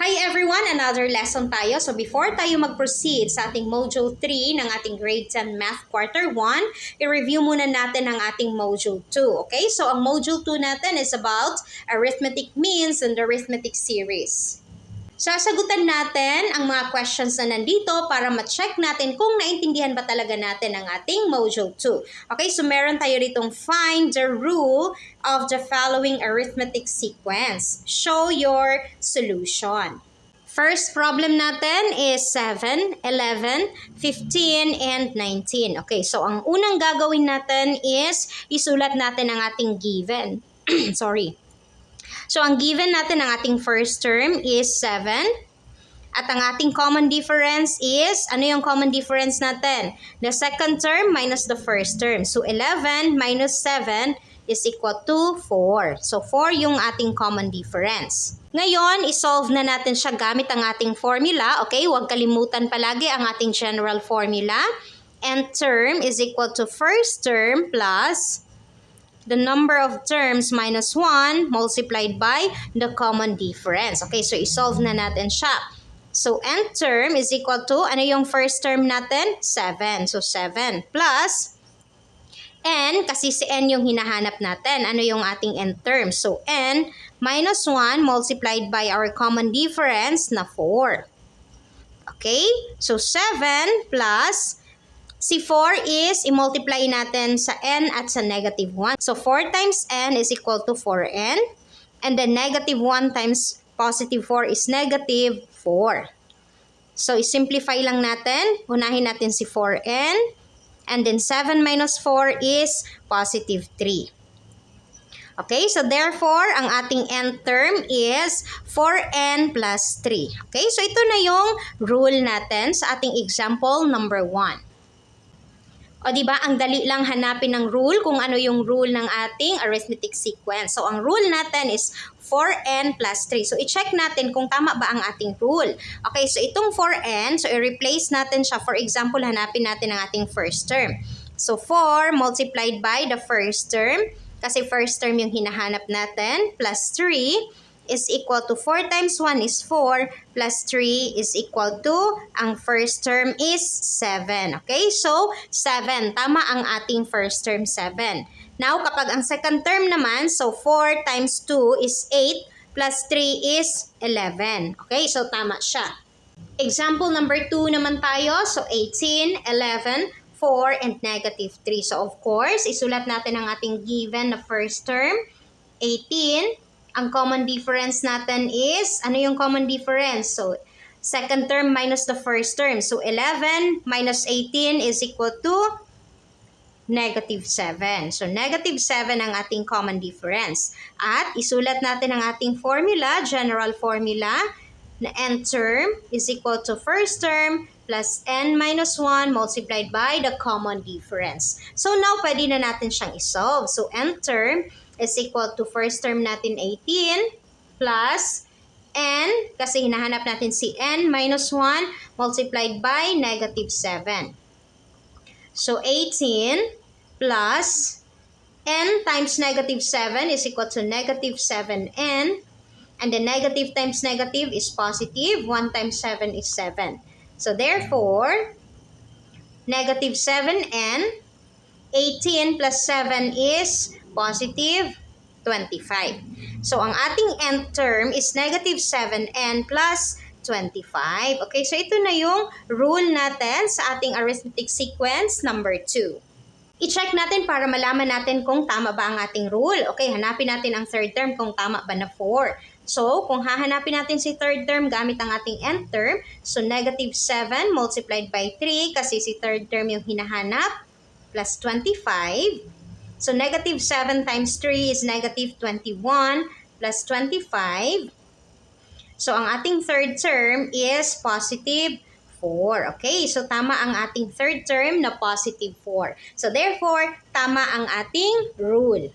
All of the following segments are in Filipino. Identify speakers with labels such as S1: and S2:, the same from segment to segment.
S1: Hi everyone! Another lesson tayo. So before tayo mag-proceed sa ating Module 3 ng ating Grade 10 Math Quarter 1, i-review muna natin ang ating Module 2. Okay? So ang Module 2 natin is about arithmetic means and arithmetic series. Sasagutan natin ang mga questions na nandito para ma-check natin kung naintindihan ba talaga natin ang ating Module 2. Okay, so meron tayo ditong find the rule of the following arithmetic sequence. Show your solution. First problem natin is 7, 11, 15, and 19. Okay, so ang unang gagawin natin is isulat natin ang ating given. Sorry. So, ang given natin ng ating first term is 7. At ang ating common difference is, ano yung common difference natin? The second term minus the first term. So, 11 minus 7 is equal to 4. So, 4 yung ating common difference. Ngayon, isolve na natin siya gamit ang ating formula. Okay, huwag kalimutan palagi ang ating general formula. Nth term is equal to first term plus the number of terms minus 1 multiplied by the common difference. Okay, so isolve na natin siya. So, nth term is equal to, ano yung first term natin? 7. So, 7 plus n, kasi si n yung hinahanap natin. Ano yung ating nth term? So, n minus 1 multiplied by our common difference na 4. Okay, so 7 plus si 4 is i-multiply natin sa n at sa negative 1. So, 4 times n is equal to 4n. And then, negative 1 times positive 4 is negative 4. So, i-simplify lang natin. Unahin natin si 4n. And then, 7 minus 4 is positive 3. Okay, so therefore, ang ating nth term is 4n plus 3. Okay, so ito na yung rule natin sa ating example number 1. O diba, ang dali lang hanapin ng rule kung ano yung rule ng ating arithmetic sequence. So, ang rule natin is 4n plus 3. So, i-check natin kung tama ba ang ating rule. Okay, so itong 4n, so i-replace natin siya. For example, hanapin natin ang ating first term. So, 4 multiplied by the first term, kasi first term yung hinahanap natin, plus 3 is equal to 4 times 1 is 4 plus 3 is equal to, ang first term is 7. Okay, so 7. Tama ang ating first term, 7. Now, kapag ang second term naman, so 4 times 2 is 8 plus 3 is 11. Okay, so tama siya. Example number 2 naman tayo. So 18, 11, 4, and negative 3. So of course, isulat natin ang ating given na first term, 18. Ang common difference natin is, ano yung common difference? So, second term minus the first term. So, 11 minus 18 is equal to negative 7. So, negative 7 ang ating common difference. At isulat natin ang ating formula, general formula, na nth term is equal to first term plus n minus 1 multiplied by the common difference. So, now, pwede na natin siyang isolve. So, nth term is equal to first term natin 18 plus n, kasi hinahanap natin si n minus 1 multiplied by negative 7. So, 18 plus n times negative 7 is equal to negative 7n. And the negative times negative is positive. 1 times 7 is 7. So, therefore, negative 7n, 18 plus 7 is positive 25. So, ang ating nth term is negative 7n plus 25. Okay, so ito na yung rule natin sa ating arithmetic sequence number 2. I-check natin para malaman natin kung tama ba ang ating rule. Okay, hanapin natin ang third term kung tama ba na 4. So, kung hahanapin natin si third term gamit ang ating nth term, so negative 7 multiplied by 3 kasi si third term yung hinahanap, plus 25. So, negative 7 times 3 is negative 21 plus 25. So, ang ating third term is positive 4. Okay, so tama ang ating third term na positive 4. So, therefore, tama ang ating rule.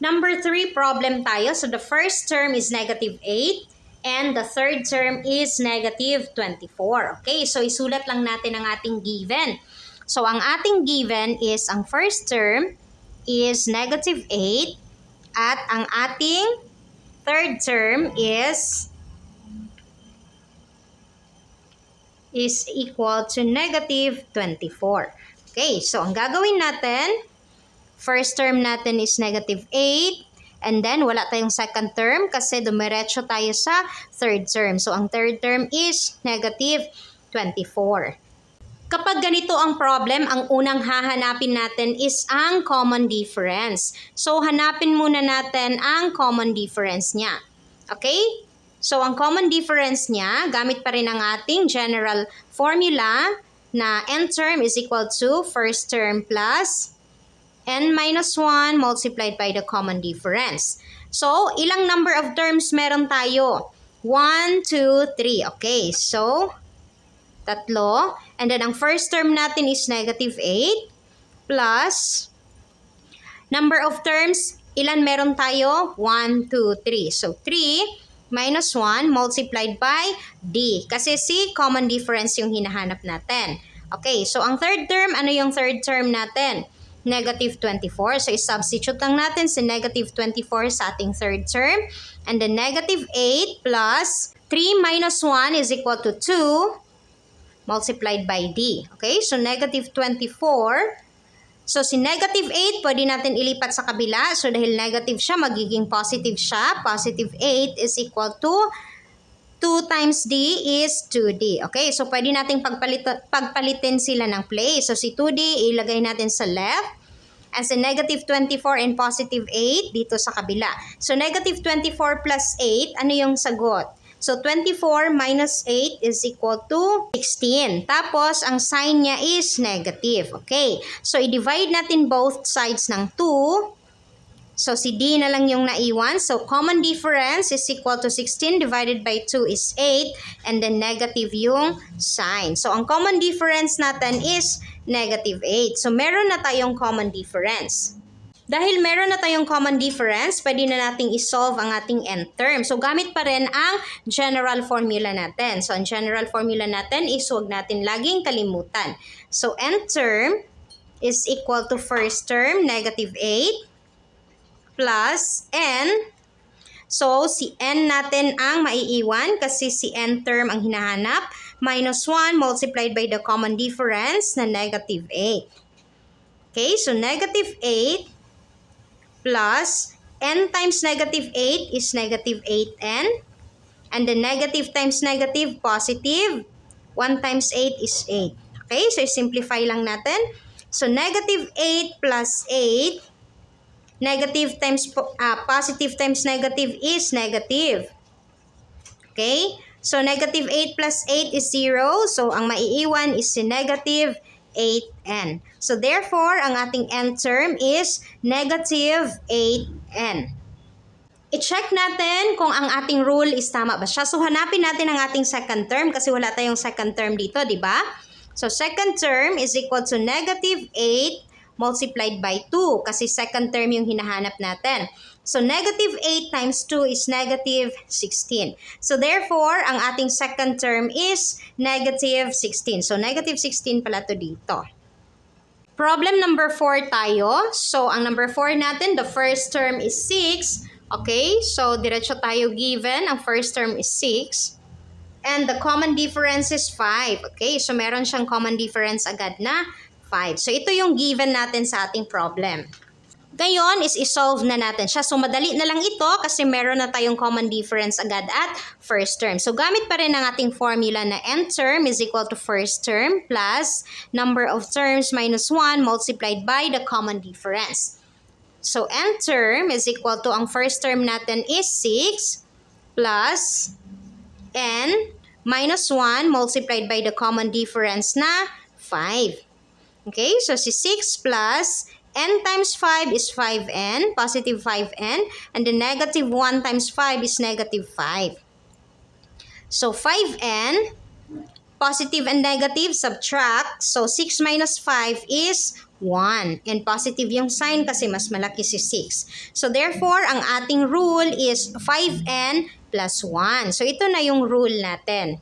S1: Number 3 problem tayo. So, the first term is negative 8 and the third term is negative 24. Okay, so isulat lang natin ang ating given. So, ang ating given is ang first term is negative 8 at ang ating third term is is equal to negative 24. Okay, so ang gagawin natin, first term natin is negative 8. And then, wala tayong second term kasi dumiretso tayo sa third term. So, ang third term is negative 24. Kapag ganito ang problem, ang unang hahanapin natin is ang common difference. So, hanapin muna natin ang common difference niya. Okay? So, ang common difference niya, gamit pa rin ang ating general formula na n term is equal to first term plus n minus 1 multiplied by the common difference. So, ilang number of terms meron tayo? 1, 2, 3. Okay, so, tatlo. And then, ang first term natin is negative 8 plus number of terms, ilan meron tayo? 1, 2, 3. So, 3 minus 1 multiplied by d. Kasi si common difference yung hinahanap natin. Okay, so ang third term, ano yung third term natin? Negative 24. So, i-substitute lang natin si negative 24 sa ating third term. And then, negative 8 plus 3 minus 1 is equal to 2 multiplied by d. Okay? So, negative 24. So, si negative 8, pwede natin ilipat sa kabila. So, dahil negative siya, magiging positive siya. Positive 8 is equal to 2 times d is 2d. Okay, so pwede nating pagpalitin sila ng place. So si 2d ilagay natin sa left. And si negative 24 and positive 8 dito sa kabila. So negative 24 plus 8, ano yung sagot? So 24 minus 8 is equal to 16. Tapos ang sign niya is negative. Okay, so i-divide natin both sides ng 2. So, si D na lang yung naiwan. So, common difference is equal to 16 divided by 2 is 8. And then, negative yung sign. So, ang common difference natin is negative 8. So, meron na tayong common difference. Dahil meron na tayong common difference, pwede na nating isolve ang ating n term. So, gamit pa rin ang general formula natin. So, ang general formula natin is huwag natin laging kalimutan. So, n term is equal to first term, negative 8. Plus n. So, si n natin ang maiiwan kasi si n term ang hinahanap. Minus 1 multiplied by the common difference na negative 8. Okay, so negative 8 plus n times negative 8 is negative 8n. And the negative times negative, positive. 1 times 8 is 8. Okay, so simplify lang natin. So, negative 8 plus 8. Negative times positive times negative is negative. Okay? So, negative 8 plus 8 is 0. So, ang maiiwan is si negative 8n. So, therefore, ang ating n term is negative 8n. I-check natin kung ang ating rule is tama ba siya. So, hanapin natin ang ating second term kasi wala tayong second term dito, di ba? So, second term is equal to negative 8 multiplied by 2 kasi second term yung hinahanap natin. So, negative 8 times 2 is negative 16. So, therefore, ang ating second term is negative 16. So, negative 16 pala to dito. Problem number 4 tayo. So, ang number 4 natin, the first term is 6. Okay, so diretso tayo given. Ang first term is 6. And the common difference is 5. Okay, so meron siyang common difference agad na 5. So, ito yung given natin sa ating problem. Ngayon is isolve na natin siya. So, madali na lang ito kasi meron na tayong common difference agad at first term. So, gamit pa rin ang ating formula na n term is equal to first term plus number of terms minus 1 multiplied by the common difference. So, n term is equal to ang first term natin is 6 plus n minus 1 multiplied by the common difference na 5. Okay, so si 6 plus n times 5 is 5n, positive 5n, and the negative 1 times 5 is negative 5. So 5n, positive and negative, subtract. So 6 minus 5 is 1. And positive yung sign kasi mas malaki si 6. So therefore, ang ating rule is 5n plus 1. So ito na yung rule natin.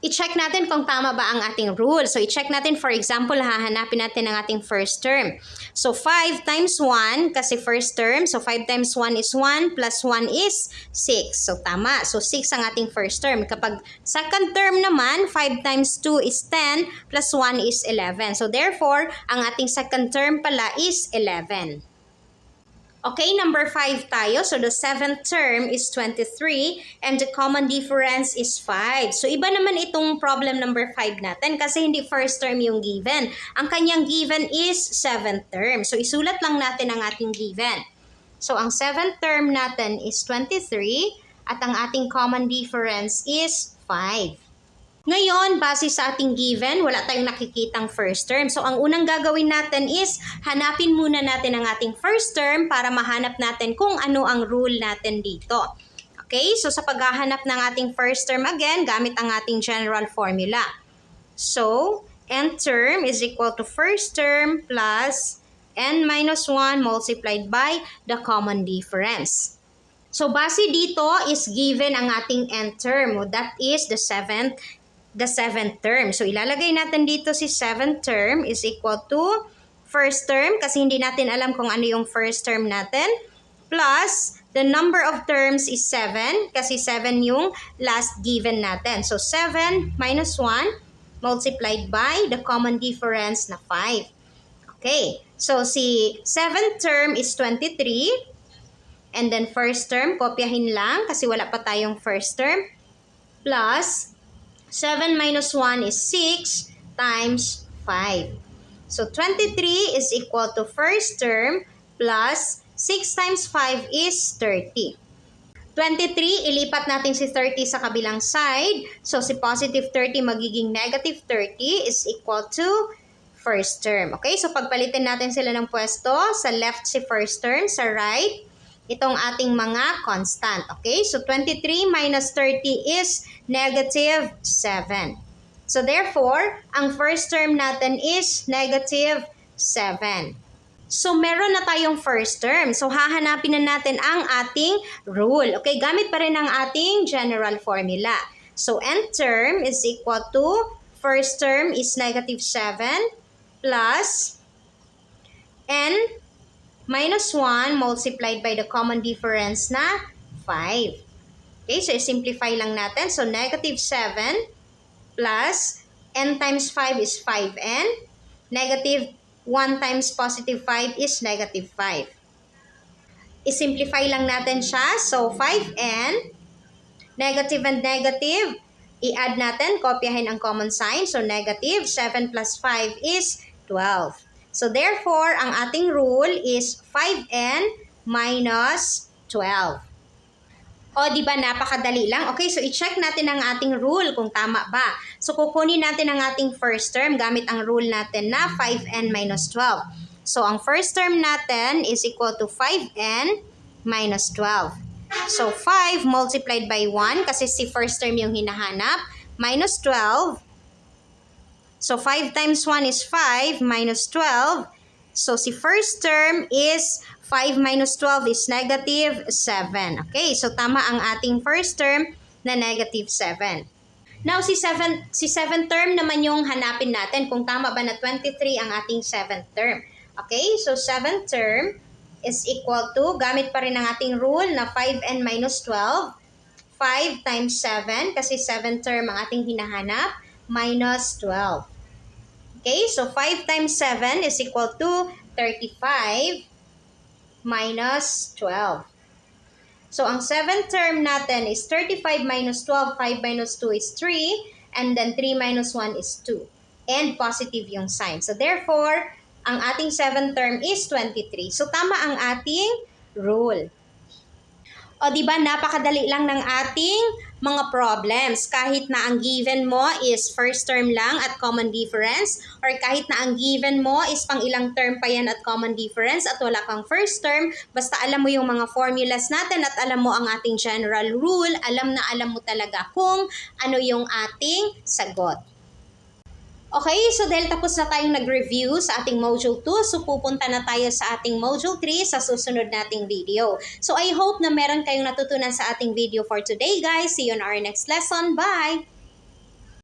S1: i-check natin kung tama ba ang ating rule. So, i-check natin, for example, hahanapin natin ang ating first term. So, 5 times 1, kasi first term. So, 5 times 1 is 1, plus 1 is 6. So, tama. So, 6 ang ating first term. Kapag second term naman, 5 times 2 is 10, plus 1 is 11. So, therefore, ang ating second term pala is 11. Okay, number 5 tayo. So, the seventh term is 23 and the common difference is 5. So, iba naman itong problem number 5 natin kasi hindi first term yung given. Ang kanyang given is seventh term. So, isulat lang natin ang ating given. So, ang seventh term natin is 23 at ang ating common difference is 5. Ngayon, base sa ating given, wala tayong nakikitang first term. So, ang unang gagawin natin is hanapin muna natin ang ating first term para mahanap natin kung ano ang rule natin dito. Okay? So, sa paghahanap ng ating first term again, gamit ang ating general formula. So, n term is equal to first term plus n minus 1 multiplied by the common difference. So, base dito is given ang ating n term. That is the seventh term. So, ilalagay natin dito si seventh term is equal to first term kasi hindi natin alam kung ano yung first term natin plus the number of terms is 7 kasi 7 yung last given natin. So, 7 minus 1 multiplied by the common difference na 5. Okay. So, si seventh term is 23 and then first term, kopyahin lang kasi wala pa tayong first term plus 7 minus 1 is 6 times 5. So, 23 is equal to first term plus 6 times 5 is 30. 23, ilipat natin si 30 sa kabilang side. So, si positive 30 magiging negative 30 is equal to first term. Okay? So, pagpalitin natin sila ng pwesto. Sa left si first term, sa right, itong ating mga constant. Okay? So, 23 minus 30 is negative 7. So, therefore, ang first term natin is negative 7. So, meron na tayong first term. So, hahanapin na natin ang ating rule. Okay? Gamit pa rin ang ating general formula. So, n term is equal to first term is negative 7 plus n minus 1 multiplied by the common difference na 5. Okay, so simplify lang natin. So, negative 7 plus n times 5 is 5n. Negative 1 times positive 5 is negative 5. I-simplify lang natin siya. So, 5n, negative and negative, i-add natin, kopyahin ang common sign. So, negative 7 plus 5 is 12. So, therefore, ang ating rule is 5n minus 12. O, di ba napakadali lang? Okay, so i-check natin ang ating rule kung tama ba. So, kukunin natin ang ating first term gamit ang rule natin na 5n minus 12. So, ang first term natin is equal to 5n minus 12. So, 5 multiplied by 1 kasi si first term yung hinahanap, minus 12. So, 5 times 1 is 5 minus 12. So, si first term is 5 minus 12 is negative 7. Okay, so tama ang ating first term na negative 7. Now, si 7 term naman yung hanapin natin kung tama ba na 23 ang ating 7th term. Okay, so 7th term is equal to, gamit pa rin ang ating rule na 5n minus 12. 5 times 7 kasi 7th term ang ating hinahanap, minus 12. Okay, so 5 times 7 is equal to 35 minus 12. So, ang 7th term natin is 35 minus 12, 5 minus 2 is 3, and then 3 minus 1 is 2. And positive yung sign. So, therefore, ang ating 7th term is 23. So, tama ang ating rule. O, diba, napakadali lang ng ating mga problems. Kahit na ang given mo is first term lang at common difference, or kahit na ang given mo is pang ilang term pa yan at common difference at wala kang first term, basta alam mo yung mga formulas natin at alam mo ang ating general rule, alam mo talaga kung ano yung ating sagot. Okay, so dahil tapos na tayong nag-review sa ating Module 2, so pupunta na tayo sa ating Module 3 sa susunod nating video. So I hope na meron kayong natutunan sa ating video for today, guys. See you on our next lesson. Bye!